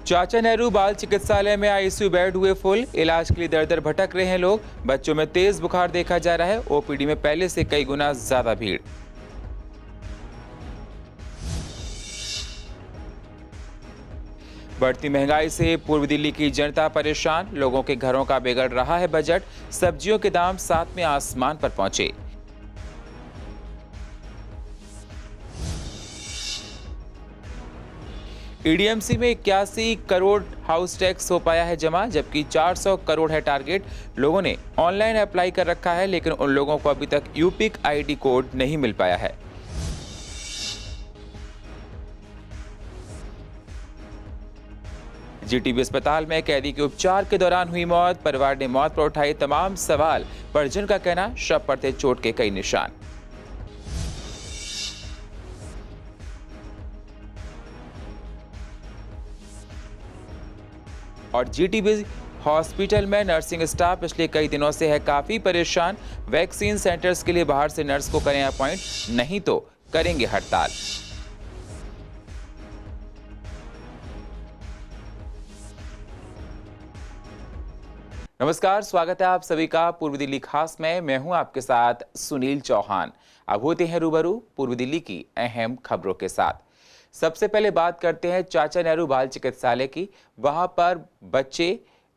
चाचा नेहरू बाल चिकित्सालय में आईसीयू बेड हुए फुल। इलाज के लिए दर दर भटक रहे हैं लोग। बच्चों में तेज बुखार देखा जा रहा है। ओपीडी में पहले से कई गुना ज्यादा भीड़। बढ़ती महंगाई से पूर्व दिल्ली की जनता परेशान। लोगों के घरों का बिगड़ रहा है बजट। सब्जियों के दाम सातवें आसमान पर पहुंचे। ईडीएमसी में 81 करोड़ हाउस टैक्स हो पाया है जमा, जबकि 400 करोड़ है टारगेट। लोगों ने ऑनलाइन अप्लाई कर रखा है, लेकिन उन लोगों को अभी तक यूपिक आईडी कोड नहीं मिल पाया है। जीटीबी अस्पताल में कैदी के उपचार के दौरान हुई मौत। परिवार ने मौत पर उठाए तमाम सवाल। परिजन का कहना, शव पर थे चोट के कई निशान। और जीटीबी हॉस्पिटल में नर्सिंग स्टाफ पिछले कई दिनों से है काफी परेशान। वैक्सीन सेंटर्स के लिए बाहर से नर्स को करें अपॉइंट, नहीं तो करेंगे हड़ताल। नमस्कार, स्वागत है आप सभी का पूर्व दिल्ली खास में। मैं हूं आपके साथ सुनील चौहान। अब होते हैं रूबरू पूर्व दिल्ली की अहम खबरों के साथ। सबसे पहले बात करते हैं चाचा नेहरू बाल चिकित्सालय की। वहां पर बच्चे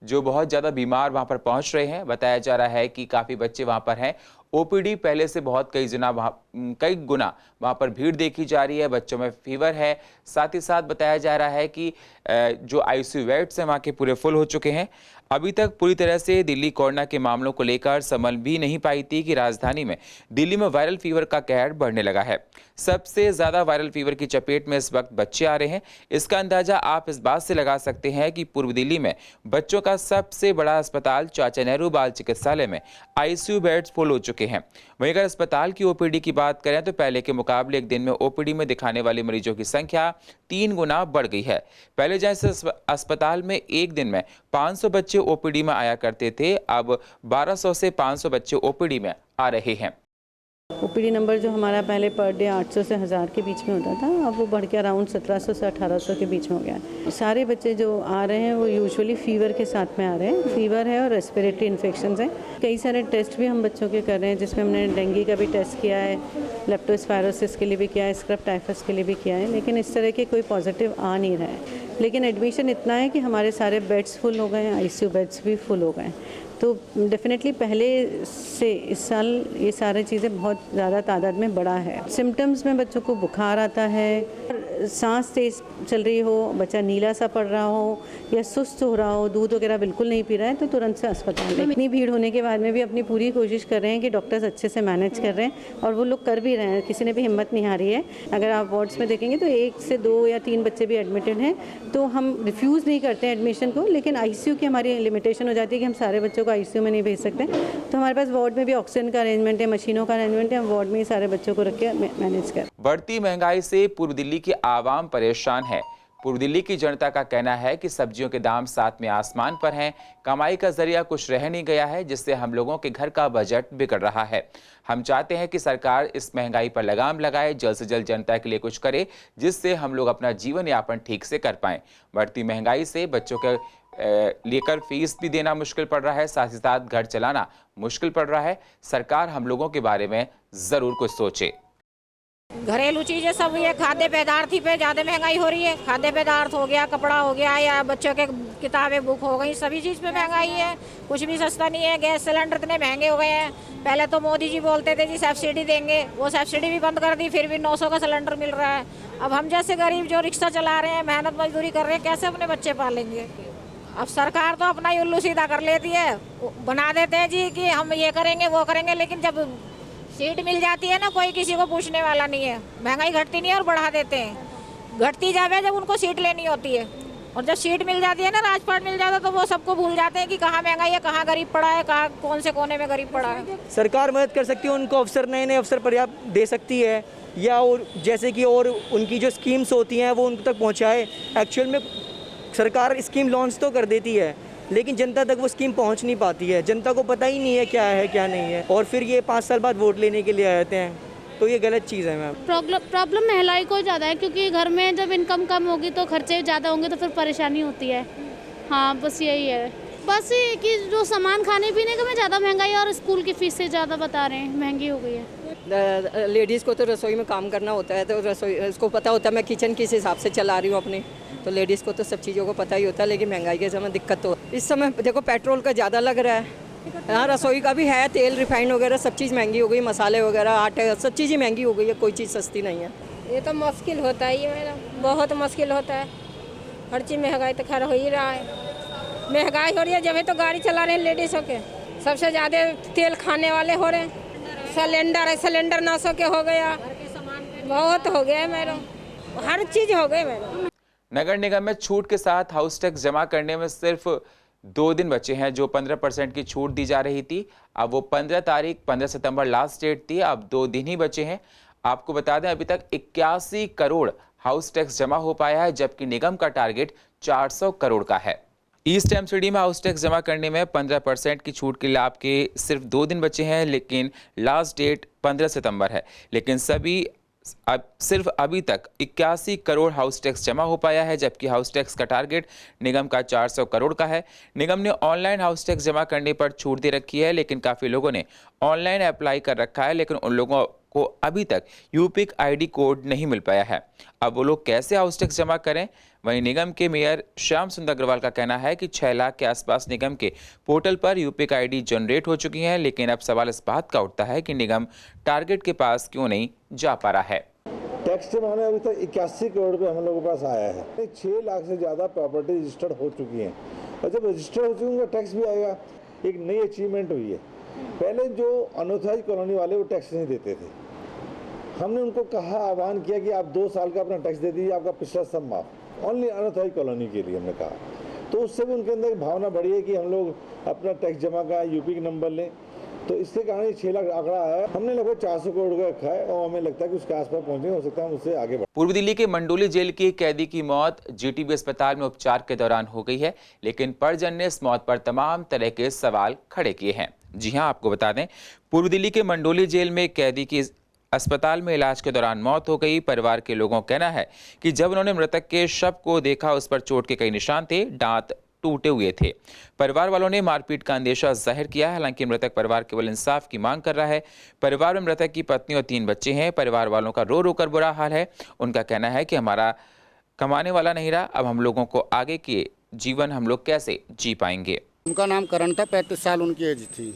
जो बहुत ज़्यादा बीमार वहां पर पहुंच रहे हैं। बताया जा रहा है कि काफ़ी बच्चे वहां पर हैं। ओपीडी पहले से बहुत कई गुना वहां पर भीड़ देखी जा रही है। बच्चों में फीवर है। साथ ही साथ बताया जा रहा है कि जो आईसीयू बेड्स हैं वहां के पूरे फुल हो चुके हैं। अभी तक पूरी तरह से दिल्ली कोरोना के मामलों को लेकर संभल भी नहीं पाई थी कि राजधानी में दिल्ली में वायरल फीवर का कहर बढ़ने लगा है। सबसे ज्यादा वायरल फीवर की चपेट में इस वक्त बच्चे आ रहे हैं। इसका अंदाजा आप इस बात से लगा सकते हैं कि पूर्व दिल्ली में बच्चों का सबसे बड़ा अस्पताल चाचा नेहरू बाल चिकित्सालय में आईसीयू बेड्स फुल हो चुके हैं। वहीं अगर अस्पताल की ओपीडी की बात करें तो पहले के मुकाबले एक दिन में ओपीडी में दिखाने वाले मरीजों की संख्या 3 गुना बढ़ गई है। पहले जैसे अस्पताल में एक दिन में 500 बच्चे ओपीडी में आया करते थे, अब 1200 से 500 बच्चे ओपीडी में आ रहे हैं। ओपीडी नंबर जो हमारा पहले पर डे 800 से 1000 के बीच में होता था, अब वो बढ़ के अराउंड 1700 से 1800 के बीच में हो गया है। सारे बच्चे जो आ रहे हैं वो यूजुअली फीवर के साथ में आ रहे हैं। फीवर है और रेस्पिरेटरी इन्फेक्शंस हैं। कई सारे टेस्ट भी हम बच्चों के कर रहे हैं, जिसमें हमने डेंगू का भी टेस्ट किया है, लेप्टोस्पायरोसिस के लिए भी किया है, स्क्रब टाइफस के लिए भी किया है, लेकिन इस तरह के कोई पॉजिटिव आ नहीं रहा है। लेकिन एडमिशन इतना है कि हमारे सारे बेड्स फुल हो गए हैं, आईसीयू बेड्स भी फुल हो गए हैं। तो डेफिनेटली पहले से इस साल ये सारी चीज़ें बहुत ज़्यादा तादाद में बढ़ा है। सिम्टम्स में बच्चों को बुखार आता है, सांस तेज चल रही हो, बच्चा नीला सा पड़ रहा हो या सुस्त हो रहा हो, दूध वगैरह बिल्कुल नहीं पी रहा है, तो तुरंत से अस्पताल में। इतनी भीड़ होने के बाद में भी अपनी पूरी कोशिश कर रहे हैं कि डॉक्टर्स अच्छे से मैनेज कर रहे हैं, और वो लोग कर भी रहे हैं। किसी ने भी हिम्मत नहीं हारी है। अगर आप वार्ड्स में देखेंगे तो 1 से 2 या 3 बच्चे भी एडमिटेड हैं, तो हम रिफ्यूज़ नहीं करते हैं एडमिशन को। लेकिन आईसीयू की हमारी लिमिटेशन हो जाती है कि हम सारे बच्चों को आईसीयू में नहीं भेज सकते। तो हमारे पास वार्ड में भी ऑक्सीजन का अरेंजमेंट है, मशीनों का अरेंजमेंट है। हम वार्ड में ही सारे बच्चों को रख के मैनेज कर। बढ़ती महंगाई से पूर्व दिल्ली की आवाम परेशान है। पूर्व दिल्ली की जनता का कहना है कि सब्जियों के दाम सातवें आसमान पर हैं। कमाई का जरिया कुछ रह नहीं गया है, जिससे हम लोगों के घर का बजट बिगड़ रहा है। हम चाहते हैं कि सरकार इस महंगाई पर लगाम लगाए, जल्द से जल्द जनता के लिए कुछ करे, जिससे हम लोग अपना जीवन यापन ठीक से कर पाएं। बढ़ती महंगाई से बच्चों के लेकर फीस भी देना मुश्किल पड़ रहा है, साथ ही साथ घर चलाना मुश्किल पड़ रहा है। सरकार हम लोगों के बारे में जरूर कुछ सोचे। घरेलू चीजें सब, ये खाद्य पदार्थ ही पे ज्यादा महंगाई हो रही है। खाद्य पदार्थ हो गया, कपड़ा हो गया, या बच्चों के किताबें बुक हो गई, सभी चीज पे महंगाई है। कुछ भी सस्ता नहीं है। गैस सिलेंडर इतने महंगे हो गए हैं। पहले तो मोदी जी बोलते थे जी सब्सिडी देंगे, वो सब्सिडी भी बंद कर दी, फिर भी 900 का सिलेंडर मिल रहा है। अब हम जैसे गरीब जो रिक्शा चला रहे हैं, मेहनत मजदूरी कर रहे हैं, कैसे अपने बच्चे पालेंगे? अब सरकार तो अपना ही उल्लू सीधा कर लेती है, बना देते हैं जी कि हम ये करेंगे वो करेंगे, लेकिन जब सीट मिल जाती है ना, कोई किसी को पूछने वाला नहीं है। महंगाई घटती नहीं है और बढ़ा देते हैं। घटती जावे जब उनको सीट लेनी होती है, और जब सीट मिल जाती है ना, राजपाट मिल जाता है, तो वो सबको भूल जाते हैं कि कहाँ महंगाई है, कहाँ गरीब पड़ा है, कहाँ कौन से कोने में गरीब पड़ा है। सरकार मदद कर सकती है, उनको अवसर, नए नए अवसर पर्याप्त दे सकती है, या और जैसे कि और उनकी जो स्कीम्स होती हैं वो उन तक पहुँचाए। एक्चुअल में सरकार स्कीम लॉन्च तो कर देती है, लेकिन जनता तक वो स्कीम पहुंच नहीं पाती है। जनता को पता ही नहीं है क्या है क्या नहीं है, और फिर ये 5 साल बाद वोट लेने के लिए आ जाते हैं। तो ये गलत चीज़ है मैम। प्रॉब्लम महिलाओं को ज़्यादा है, क्योंकि घर में जब इनकम कम होगी तो खर्चे ज़्यादा होंगे तो फिर परेशानी होती है। हाँ, बस यही है। बस ये कि जो सामान खाने पीने का में ज़्यादा महंगाई और स्कूल की फीस से ज़्यादा बता रहे हैं, महंगी हो गई है। लेडीज़ को तो रसोई में काम करना होता है, तो रसोई इसको पता होता है मैं किचन किस हिसाब से चला रही हूँ अपनी, तो लेडीज़ को तो सब चीज़ों को पता ही होता है। लेकिन महंगाई के समय दिक्कत तो इस समय देखो पेट्रोल का ज़्यादा लग रहा है, हाँ रसोई का भी है, तेल रिफाइंड वगैरह सब चीज़ महंगी हो गई, मसाले वगैरह आटे सब चीज़ ही महंगी हो गई है, कोई चीज़ सस्ती नहीं है। ये तो मुश्किल होता ही है मेरा, बहुत मुश्किल होता है। हर चीज़ महंगाई तो खैर हो ही रहा है। महंगाई हो रही है, जब है तो गाड़ी चला रहे हैं लेडीज़ होके, सबसे ज़्यादा तेल खाने वाले हो रहे हैं। सिलेंडर 900 के हो गया, बहुत हो गया है मेरा, हर चीज़ हो गई मेरा। नगर निगम में छूट के साथ हाउस टैक्स जमा करने में सिर्फ 2 दिन बचे हैं। जो 15% की छूट दी जा रही थी, अब वो 15 सितंबर लास्ट डेट थी, अब 2 दिन ही बचे हैं। आपको बता दें अभी तक 81 करोड़ हाउस टैक्स जमा हो पाया है, जबकि निगम का टारगेट 400 करोड़ का है। ईस्ट एमसीडी में हाउस टैक्स जमा करने में 15% की छूट के लिए आपके सिर्फ 2 दिन बचे हैं, लेकिन लास्ट डेट 15 सितंबर है। लेकिन सिर्फ अभी तक 81 करोड़ हाउस टैक्स जमा हो पाया है, जबकि हाउस टैक्स का टारगेट निगम का 400 करोड़ का है। निगम ने ऑनलाइन हाउस टैक्स जमा करने पर छूट दे रखी है, लेकिन काफ़ी लोगों ने ऑनलाइन अप्लाई कर रखा है, लेकिन उन लोगों को अभी तक यूपिक आईडी कोड नहीं मिल पाया है। अब वो लोग कैसे हाउस टैक्स जमा करें? वहीं निगम के मेयर श्याम सुंदर अग्रवाल का कहना है कि 6 लाख के आसपास निगम के पोर्टल पर यूपिक आईडी जनरेट हो चुकी हैं, लेकिन अब सवाल इस बात का उठता है कि निगम टारगेट के पास क्यों नहीं जा पा रहा है। टैक्स जमा में अभी तक 81 करोड़ रुपये हम लोगों के पास आया है। 6 लाख से ज़्यादा प्रॉपर्टी रजिस्टर्ड हो चुकी हैं, और जब रजिस्टर्ड हो चुकी उनका टैक्स भी आएगा। एक नई अचीवमेंट हुई है। पहले जो अनऑथराइज कॉलोनी वाले वो टैक्स नहीं देते थे, हमने उनको कहा, आह्वान किया कि आप 2 साल का अपना टैक्स दे दीजिए, आपका पिछला सब माफ, ओनली अनऑथराइज कॉलोनी के लिए हमने कहा। तो उससे भी उनके अंदर एक भावना बढ़ी है कि हम लोग अपना टैक्स जमा का यूपी का नंबर लें, तो इससे कारण 6 लाख आंकड़ा आया। हमने लगभग 400 करोड़ का रखा है, और हमें लगता है कि उसके आसपास पहुंचेंगे, हो सकता है हम उससे आगे बढ़ें। पूर्व दिल्ली के मंडोली जेल के कैदी की मौत जीटीबी अस्पताल में उपचार के दौरान हो गई है, लेकिन परिजन ने इस मौत पर तमाम तरह के सवाल खड़े किए हैं। जी हां, आपको बता दें, पूर्व दिल्ली के मंडोली जेल में कैदी की अस्पताल में इलाज के दौरान मौत हो गई। परिवार के लोगों का कहना है कि जब उन्होंने मृतक के शव को देखा, उस पर चोट के कई निशान थे, दांत टूटे हुए थे। परिवार वालों ने मारपीट का अंदेशा जाहिर किया है। हालांकि मृतक परिवार केवल इंसाफ की मांग कर रहा है। परिवार में मृतक की पत्नी और 3 बच्चे हैं। परिवार वालों का रो रो कर बुरा हाल है। उनका कहना है कि हमारा कमाने वाला नहीं रहा, अब हम लोगों को आगे के जीवन हम लोग कैसे जी पाएंगे। उनका नाम करण था, 35 साल उनकी एज थी।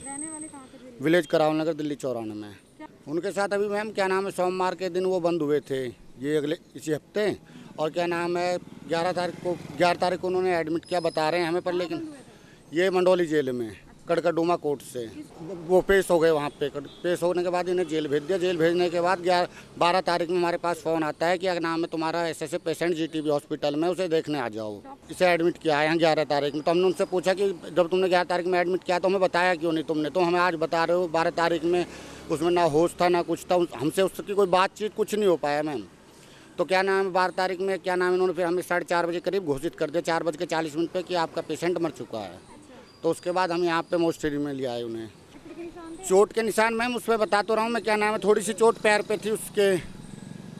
विलेज करावल नगर दिल्ली 94 में। उनके साथ अभी मैम क्या नाम है, सोमवार के दिन वो बंद हुए थे, ये इसी हफ्ते, और क्या नाम है 11 तारीख को उन्होंने एडमिट किया बता रहे हैं हमें, पर लेकिन ये मंडोली जेल में कड़कड़डूमा कोर्ट से वो पेश हो गए। वहाँ पे पेश होने के बाद इन्हें जेल भेज दिया। जेल भेजने के बाद 12 तारीख में हमारे पास फ़ोन आता है कि अगर नाम है तुम्हारा ऐसे पेशेंट जीटीबी हॉस्पिटल में, उसे देखने आ जाओ। इसे एडमिट किया है 11 तारीख में। तो हमने उनसे पूछा कि जब तुमने 11 तारीख में एडमिट किया तो हमें बताया क्यों नहीं तुमने, तो हमें आज बता रहे हो 12 तारीख में उसमें ना होश था ना कुछ था, हमसे उसकी कोई बातचीत कुछ नहीं हो पाया मैम। तो क्या नाम है 12 तारीख में क्या नाम है इन्होंने फिर हमें 4:30 बजे करीब घोषित कर दिया, 4:40 पे कि आपका पेशेंट मर चुका है। तो उसके बाद हम यहाँ पे मोस्टरी में ले आए उन्हें। चोट के निशान मैम उस पर बता तो रहा हूँ मैं, क्या नाम है थोड़ी सी चोट पैर पे थी, उसके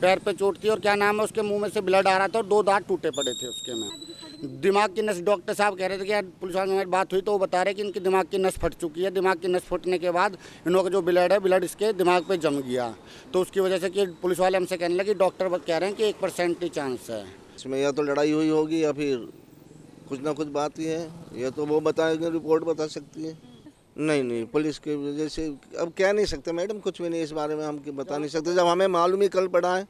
पैर पे चोट थी, और क्या नाम है उसके मुंह में से ब्लड आ रहा था, और 2 दांत टूटे पड़े थे उसके में। दिमाग की नस, डॉक्टर साहब कह रहे थे कि यार पुलिस वालों से बात हुई तो वो बता रहे कि इनकी दिमाग की नस फट चुकी है। दिमाग की नस फटने के बाद इन्हों का जो ब्लड है, ब्लड इसके दिमाग पे जम गया, तो उसकी वजह से कि पुलिस वाले हमसे कहने लगे, डॉक्टर कह रहे हैं कि 1% ही चांस है इसमें, या तो लड़ाई हुई होगी या फिर कुछ ना कुछ बात ही है, या तो वो बताएंगे, रिपोर्ट बता सकती है। नहीं, पुलिस की वजह से अब कह नहीं सकते मैडम, कुछ भी नहीं इस बारे में हम बता नहीं सकते। जब हमें मालूम ही कल पड़ा है,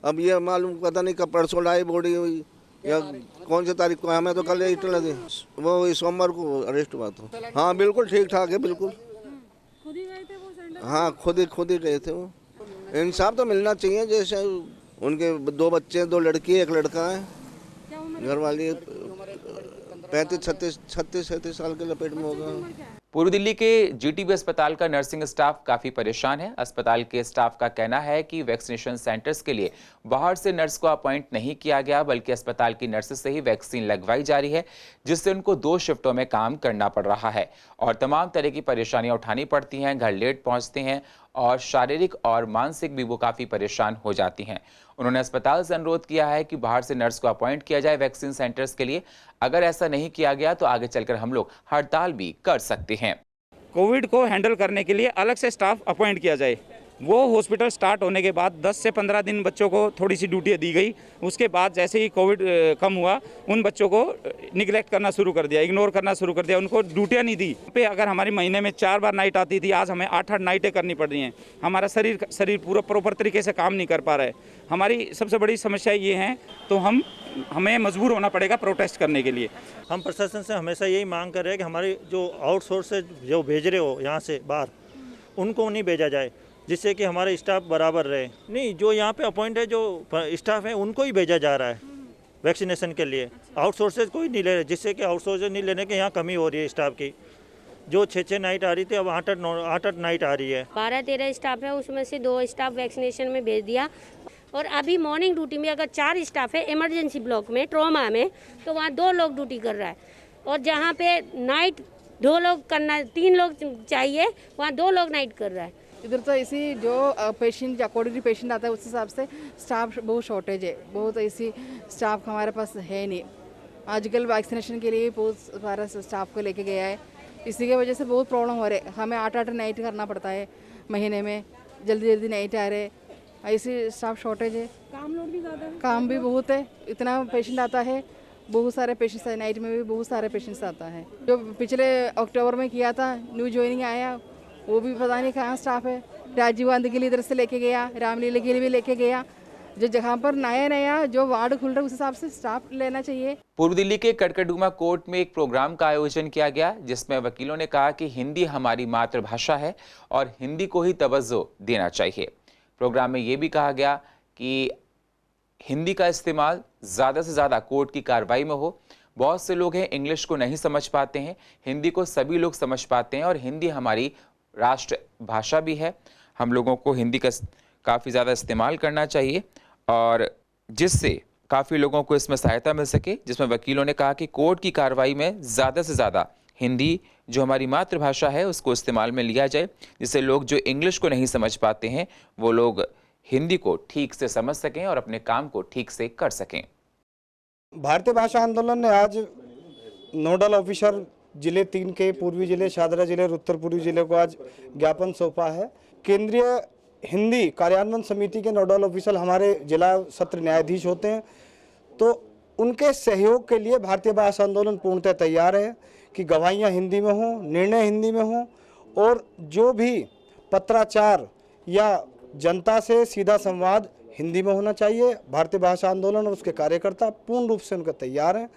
अब ये मालूम पता नहीं कब परसों लाई बॉडी हुई या कौन सी तारीख को, हमें तो कल इतना दी, वो इस सोमवार को अरेस्ट हुआ था। हाँ बिल्कुल ठीक ठाक है, बिल्कुल। हाँ खुद ही गए थे वो। इंसाफ तो मिलना चाहिए, जैसे उनके 2 बच्चे, 2 लड़की 1 लड़का है, घर वाली 35, 36 साल के लपेट में होगा। पूर्व दिल्ली के जीटीबी अस्पताल का नर्सिंग स्टाफ काफी परेशान है। अस्पताल के स्टाफ का कहना है कि वैक्सीनेशन सेंटर्स के लिए बाहर से नर्स को अपॉइंट नहीं किया गया, बल्कि अस्पताल की नर्सेस से ही वैक्सीन लगवाई जा रही है, जिससे उनको 2 शिफ्टों में काम करना पड़ रहा है और तमाम तरह की परेशानियां उठानी पड़ती हैं। घर लेट पहुंचते हैं और शारीरिक और मानसिक भी वो काफी परेशान हो जाती हैं। उन्होंने अस्पताल से अनुरोध किया है कि बाहर से नर्स को अपॉइंट किया जाए वैक्सीन सेंटर्स के लिए। अगर ऐसा नहीं किया गया तो आगे चलकर हम लोग हड़ताल भी कर सकते हैं। कोविड को हैंडल करने के लिए अलग से स्टाफ अपॉइंट किया जाए। वो हॉस्पिटल स्टार्ट होने के बाद 10 से 15 दिन बच्चों को थोड़ी सी ड्यूटियाँ दी गई। उसके बाद जैसे ही कोविड कम हुआ, उन बच्चों को निगलेक्ट करना शुरू कर दिया, इग्नोर करना शुरू कर दिया, उनको ड्यूटियाँ नहीं दी। पे अगर हमारी महीने में 4 बार नाइट आती थी, आज हमें 8-8 नाइटें करनी पड़ रही हैं। हमारा शरीर पूरा प्रॉपर तरीके से काम नहीं कर पा रहा है। हमारी सबसे बड़ी समस्या ये है, तो हमें मजबूर होना पड़ेगा प्रोटेस्ट करने के लिए। हम प्रशासन से हमेशा यही मांग कर रहे हैं कि हमारी जो आउटसोर्स से जो भेज रहे हो यहाँ से बाहर, उनको नहीं भेजा जाए, जिससे कि हमारे स्टाफ बराबर रहे। नहीं, जो यहाँ पे अपॉइंट है जो स्टाफ है उनको ही भेजा जा रहा है वैक्सीनेशन के लिए। आउटसोर्सेज कोई नहीं ले रहे, जिससे कि आउटसोर्सेज नहीं लेने के यहाँ कमी हो रही है स्टाफ की। जो 6-6 नाइट आ रही थी, अब 8-8 नाइट आ रही है। 12-13 स्टाफ है, उसमें से 2 स्टाफ वैक्सीनेशन में भेज दिया। और अभी मॉर्निंग ड्यूटी में अगर 4 स्टाफ है इमरजेंसी ब्लॉक में, ट्रॉमा में, तो वहाँ 2 लोग ड्यूटी कर रहा है। और जहाँ पे नाइट 2 लोग करना, 3 लोग चाहिए, वहाँ 2 लोग नाइट कर रहा है। इधर तो ऐसी जो पेशेंट अकॉर्डिंग पेशेंट आता है उस हिसाब से स्टाफ बहुत शॉर्टेज है, बहुत ऐसी स्टाफ हमारे पास है नहीं। आजकल वैक्सीनेशन के लिए बहुत सारा स्टाफ को लेके गया है, इसी की वजह से बहुत प्रॉब्लम हो रहे। हमें 8-8 नाइट करना पड़ता है महीने में, जल्दी नाइट आ रहे, ऐसी स्टाफ शॉर्टेज है। काम लोड भी ज़्यादा है, काम भी बहुत है, इतना पेशेंट आता है, बहुत सारे पेशेंट्स, नाइट में भी बहुत सारे पेशेंट्स आता है। जो पिछले अक्टूबर में किया था, न्यू ज्वाइनिंग आया, वो भी पता नहीं कहाँ स्टाफ है। राजीव गांधी के लिए इधर से लेके गया, रामलीला के लिए भी लेके गया। जो जगह पर नया जो वार्ड खुल रहा है उस हिसाब से स्टाफ लेना चाहिए। पूर्व दिल्ली के कड़कड़डूमा कोर्ट में एक प्रोग्राम का आयोजन किया गया, जिसमें वकीलों ने कहा कि हिंदी हमारी मातृभाषा है और हिंदी को ही तवज्जो देना चाहिए। प्रोग्राम में ये भी कहा गया कि हिंदी का इस्तेमाल ज़्यादा से ज़्यादा कोर्ट की कार्रवाई में हो। बहुत से लोग हैं इंग्लिश को नहीं समझ पाते हैं, हिंदी को सभी लोग समझ पाते हैं और हिंदी हमारी राष्ट्र भाषा भी है। हम लोगों को हिंदी का काफ़ी ज़्यादा इस्तेमाल करना चाहिए और जिससे काफ़ी लोगों को इसमें सहायता मिल सके। जिसमें वकीलों ने कहा कि कोर्ट की कार्रवाई में ज़्यादा से ज़्यादा हिंदी जो हमारी मातृभाषा है उसको इस्तेमाल में लिया जाए, जिससे लोग जो इंग्लिश को नहीं समझ पाते हैं वो लोग हिंदी को ठीक से समझ सकें और अपने काम को ठीक से कर सकें। भारतीय भाषा आंदोलन ने आज नोडल ऑफिसर जिले 3 के पूर्वी जिले शादरा जिले और उत्तर पूर्वी जिले को आज ज्ञापन सौंपा है। केंद्रीय हिंदी कार्यान्वयन समिति के नोडल ऑफिसर हमारे जिला सत्र न्यायाधीश होते हैं, तो उनके सहयोग के लिए भारतीय भाषा आंदोलन पूर्णतः तैयार है कि गवाहियाँ हिंदी में हों, निर्णय हिंदी में हों और जो भी पत्राचार या जनता से सीधा संवाद हिंदी में होना चाहिए। भारतीय भाषा आंदोलन और उसके कार्यकर्ता पूर्ण रूप से उनका तैयार हैं।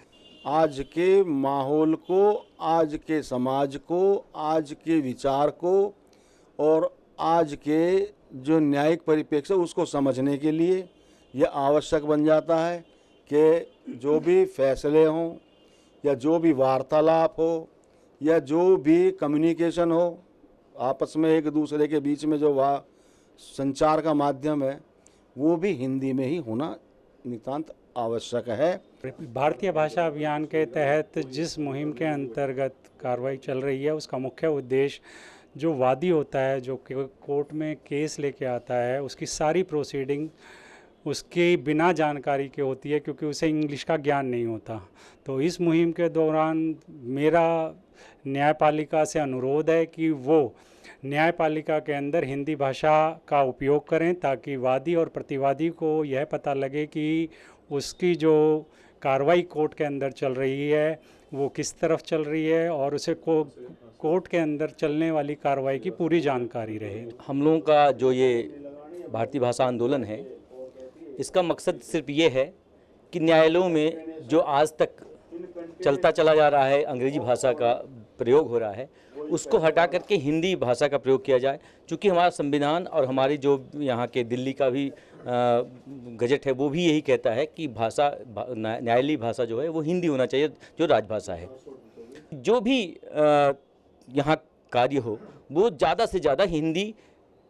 आज के माहौल को, आज के समाज को, आज के विचार को और आज के जो न्यायिक परिप्रेक्ष्य उसको समझने के लिए यह आवश्यक बन जाता है कि जो भी फैसले हों या जो भी वार्तालाप हो या जो भी कम्युनिकेशन हो आपस में एक दूसरे के बीच में जो संचार का माध्यम है वो भी हिंदी में ही होना नितांत आवश्यक है। भारतीय भाषा अभियान के तहत जिस मुहिम के अंतर्गत कार्रवाई चल रही है उसका मुख्य उद्देश्य जो वादी होता है, जो कोर्ट में केस लेके आता है, उसकी सारी प्रोसीडिंग उसके बिना जानकारी के होती है क्योंकि उसे इंग्लिश का ज्ञान नहीं होता। तो इस मुहिम के दौरान मेरा न्यायपालिका से अनुरोध है कि वो न्यायपालिका के अंदर हिंदी भाषा का उपयोग करें ताकि वादी और प्रतिवादी को यह पता लगे कि उसकी जो कार्रवाई कोर्ट के अंदर चल रही है वो किस तरफ चल रही है और उसे कोर्ट के अंदर चलने वाली कार्रवाई की पूरी जानकारी रहे। हम लोगों का जो ये भारतीय भाषा आंदोलन है इसका मकसद सिर्फ ये है कि न्यायालयों में जो आज तक चलता चला जा रहा है अंग्रेजी भाषा का प्रयोग हो रहा है उसको हटा करके हिंदी भाषा का प्रयोग किया जाए। चूँकि हमारा संविधान और हमारी जो यहाँ के दिल्ली का भी गजट है वो भी यही कहता है कि भाषा न्यायालयी भाषा जो है वो हिंदी होना चाहिए जो राजभाषा है। जो भी यहाँ कार्य हो वो ज़्यादा से ज़्यादा हिंदी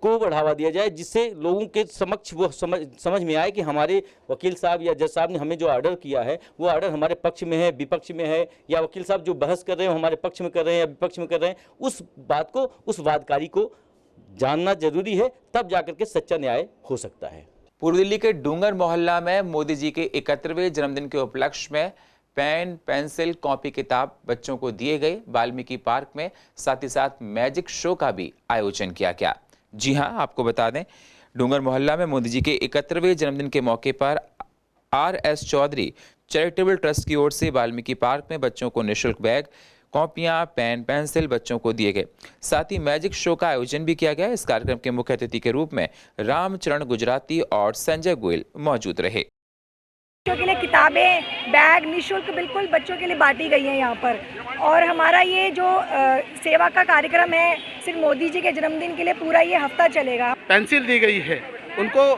को बढ़ावा दिया जाए, जिससे लोगों के समक्ष वो समझ में आए कि हमारे वकील साहब या जज साहब ने हमें जो ऑर्डर किया है वो ऑर्डर हमारे पक्ष में है, विपक्ष में है, या वकील साहब जो बहस कर रहे हैं हमारे पक्ष में कर रहे हैं या विपक्ष में कर रहे हैं, उस बात को, उस वादकारी को जानना जरूरी है, तब जाकर के सच्चा न्याय हो सकता है। पूर्व दिल्ली के डूंगर मोहल्ला में मोदी जी के 71वें जन्मदिन के उपलक्ष्य में पेन, पेंसिल, कॉपी, किताब बच्चों को दिए गए। वाल्मीकि पार्क में साथ ही साथ मैजिक शो का भी आयोजन किया गया। जी हां, आपको बता दें, डूंगर मोहल्ला में मोदी जी के 71वें जन्मदिन के मौके पर RS चौधरी चैरिटेबल ट्रस्ट की ओर से वाल्मीकि पार्क में बच्चों को निःशुल्क बैग, कॉपियां, पेन, पेंसिल बच्चों को दिए गए। साथ ही मैजिक शो का आयोजन भी किया गया। इस कार्यक्रम के मुख्य अतिथि के रूप में रामचरण गुजराती और संजय गोयल मौजूद रहे। बच्चों के लिए किताबें, बैग निःशुल्क बिल्कुल बच्चों के लिए बांटी गई हैं यहाँ पर। और हमारा ये जो सेवा का कार्यक्रम है सिर्फ मोदी जी के जन्मदिन के लिए पूरा ये हफ्ता चलेगा। पेंसिल दी गई है, उनको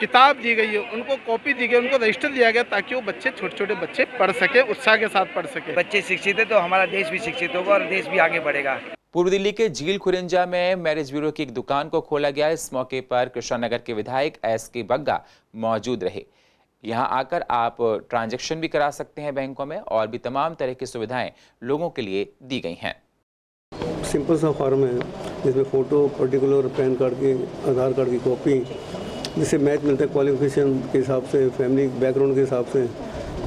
किताब दी गई है, उनको कॉपी दी गई, उनको रजिस्टर दिया गया ताकि वो बच्चे, छोटे छोटे बच्चे पढ़ सके, उत्साह के साथ पढ़ सके। बच्चे शिक्षित है तो हमारा देश भी शिक्षित होगा और देश भी आगे बढ़ेगा। पूर्व दिल्ली के झील खुरिंजा में मैरिज ब्यूरो की एक दुकान को खोला गया। इस मौके पर कृष्णानगर के विधायक SK बग्गा मौजूद रहे। यहां आकर आप ट्रांजैक्शन भी करा सकते हैं बैंकों में, और भी तमाम तरह की सुविधाएं लोगों के लिए दी गई हैं। सिंपल सा फॉर्म है जिसमें फ़ोटो, पर्टिकुलर पैन कार्ड की, आधार कार्ड की कॉपी, जिससे मैच मिलता है क्वालिफिकेशन के हिसाब से, फैमिली बैकग्राउंड के हिसाब से।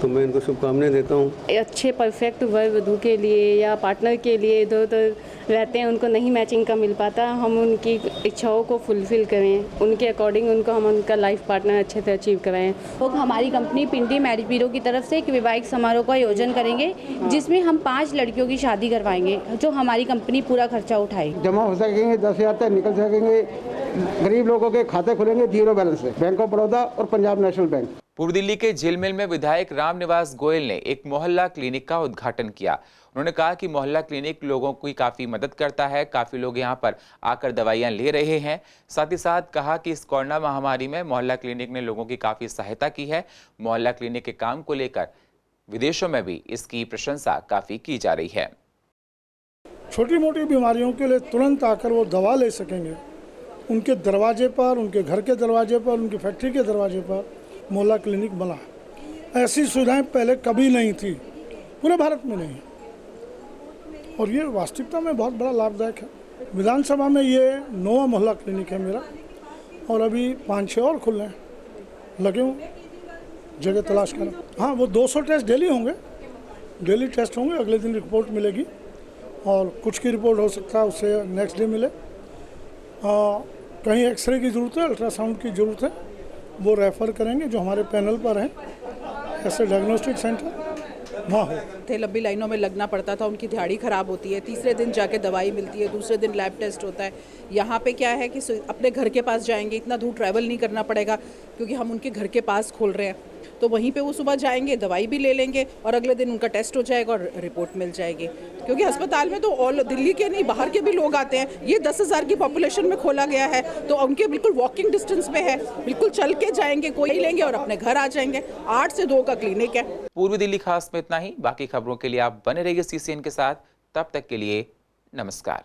तो मैं इनको शुभकामनाएं देता हूँ। अच्छे परफेक्ट वर वधू के लिए या पार्टनर के लिए इधर उधर रहते हैं, उनको नहीं मैचिंग का मिल पाता, हम उनकी इच्छाओं को फुलफिल करें, उनके अकॉर्डिंग उनको हम उनका लाइफ पार्टनर अच्छे से अचीव कराएं। तो हमारी कंपनी पिंडी मैरिज ब्यूरो की तरफ से एक वैवाहिक समारोह का आयोजन करेंगे जिसमें हम 5 लड़कियों की शादी करवाएंगे, जो हमारी कंपनी पूरा खर्चा उठाएगी। जमा हो सकेंगे, 10,000 तक निकल सकेंगे। गरीब लोगों के खाते खुलेंगे 0 बैलेंस से, बैंक ऑफ बड़ौदा और पंजाब नेशनल बैंक। पूर्व दिल्ली के झिलमिल में विधायक रामनिवास गोयल ने एक मोहल्ला क्लिनिक का उद्घाटन किया। उन्होंने कहा कि मोहल्ला क्लिनिक लोगों की काफी मदद करता है, काफी लोग यहां पर आकर दवाइयां ले रहे हैं। साथ ही साथ कहा कि इस कोरोना महामारी में मोहल्ला क्लिनिक ने लोगों की काफी सहायता की है। मोहल्ला क्लिनिक के काम को लेकर विदेशों में भी इसकी प्रशंसा काफी की जा रही है। छोटी मोटी बीमारियों के लिए तुरंत आकर वो दवा ले सकेंगे। उनके दरवाजे पर, उनके घर के दरवाजे पर, उनकी फैक्ट्री के दरवाजे पर मोहल्ला क्लिनिक बना। ऐसी सुविधाएं पहले कभी नहीं थी, पूरे भारत में नहीं, और ये वास्तविकता में बहुत बड़ा लाभदायक है। विधानसभा में ये 9वां मोहल्ला क्लिनिक है मेरा, और अभी 5-6 और खुल रहे हैं, लगे हूँ जगह तलाश कर। हाँ, वो 200 टेस्ट डेली होंगे, डेली टेस्ट होंगे, अगले दिन रिपोर्ट मिलेगी, और कुछ की रिपोर्ट हो सकता है उससे नेक्स्ट डे मिले। कहीं एक्सरे की ज़रूरत है, अल्ट्रासाउंड की ज़रूरत है, वो रेफ़र करेंगे जो हमारे पैनल पर हैं, ऐसे डायग्नोस्टिक सेंटर वहाँ हो। लंबी लाइनों में लगना पड़ता था, उनकी दिहाड़ी ख़राब होती है, तीसरे दिन जाके दवाई मिलती है, दूसरे दिन लैब टेस्ट होता है। यहाँ पे क्या है कि अपने घर के पास जाएंगे, इतना दूर ट्रैवल नहीं करना पड़ेगा क्योंकि हम उनके घर के पास खोल रहे हैं। तो वहीं पे वो सुबह जाएंगे, दवाई भी ले लेंगे, और अगले दिन उनका टेस्ट हो जाएगा और रिपोर्ट मिल जाएगी। क्योंकि अस्पताल में तो ऑल दिल्ली के नहीं, बाहर के भी लोग आते हैं। ये 10,000 की पॉपुलेशन में खोला गया है, तो उनके बिल्कुल वॉकिंग डिस्टेंस पे है, बिल्कुल चल के जाएंगे, कोई लेंगे और अपने घर आ जाएंगे। 8 से 2 का क्लिनिक है। पूर्वी दिल्ली खास में इतना ही। बाकी खबरों के लिए आप बने रहिए CCN के साथ। तब तक के लिए नमस्कार।